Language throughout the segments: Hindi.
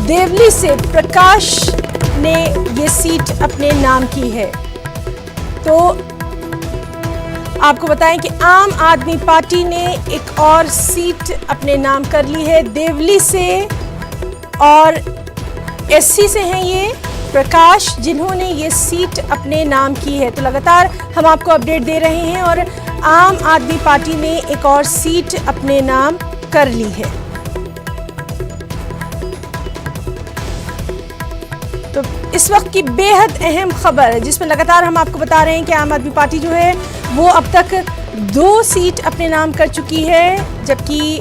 देवली से प्रकाश ने ये सीट अपने नाम की है। तो आपको बताएं कि आम आदमी पार्टी ने एक और सीट अपने नाम कर ली है देवली से, और एससी से हैं ये प्रकाश, जिन्होंने ये सीट अपने नाम की है। तो लगातार हम आपको अपडेट दे रहे हैं और आम आदमी पार्टी ने एक और सीट अपने नाम कर ली है। तो इस वक्त की बेहद अहम खबर जिसमें लगातार हम आपको बता रहे हैं कि आम आदमी पार्टी जो है वो अब तक 2 सीट अपने नाम कर चुकी है, जबकि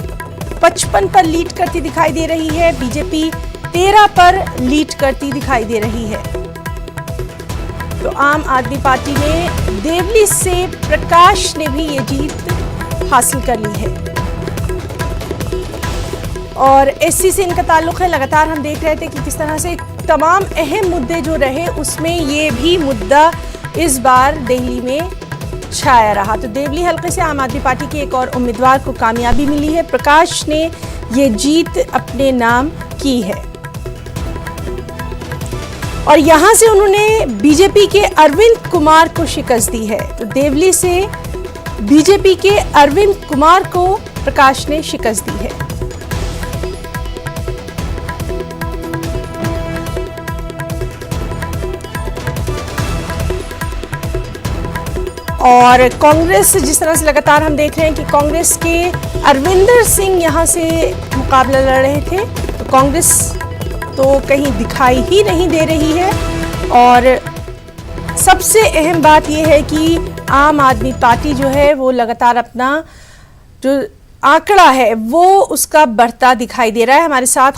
55 पर लीड करती दिखाई दे रही है। बीजेपी 13 पर लीड करती दिखाई दे रही है। तो आम आदमी पार्टी ने देवली से प्रकाश ने भी ये जीत हासिल कर ली है और एससी से इनका ताल्लुक है। लगातार हम देख रहे थे कि किस तरह से तमाम अहम मुद्दे जो रहे उसमें ये भी मुद्दा इस बार दिल्ली में छाया रहा। तो देवली हल्के से आम आदमी पार्टी के एक और उम्मीदवार को कामयाबी मिली है। प्रकाश ने ये जीत अपने नाम की है और यहां से उन्होंने बीजेपी के अरविंद कुमार को शिकस्त दी है। तो देवली से बीजेपी के अरविंद कुमार को प्रकाश ने शिकस्त दी है। और कांग्रेस, जिस तरह से लगातार हम देख रहे हैं कि कांग्रेस के अरविंदर सिंह यहां से मुकाबला लड़ रहे थे, तो कांग्रेस तो कहीं दिखाई ही नहीं दे रही है। और सबसे अहम बात यह है कि आम आदमी पार्टी जो है वो लगातार अपना जो आंकड़ा है वो उसका बढ़ता दिखाई दे रहा है। हमारे साथ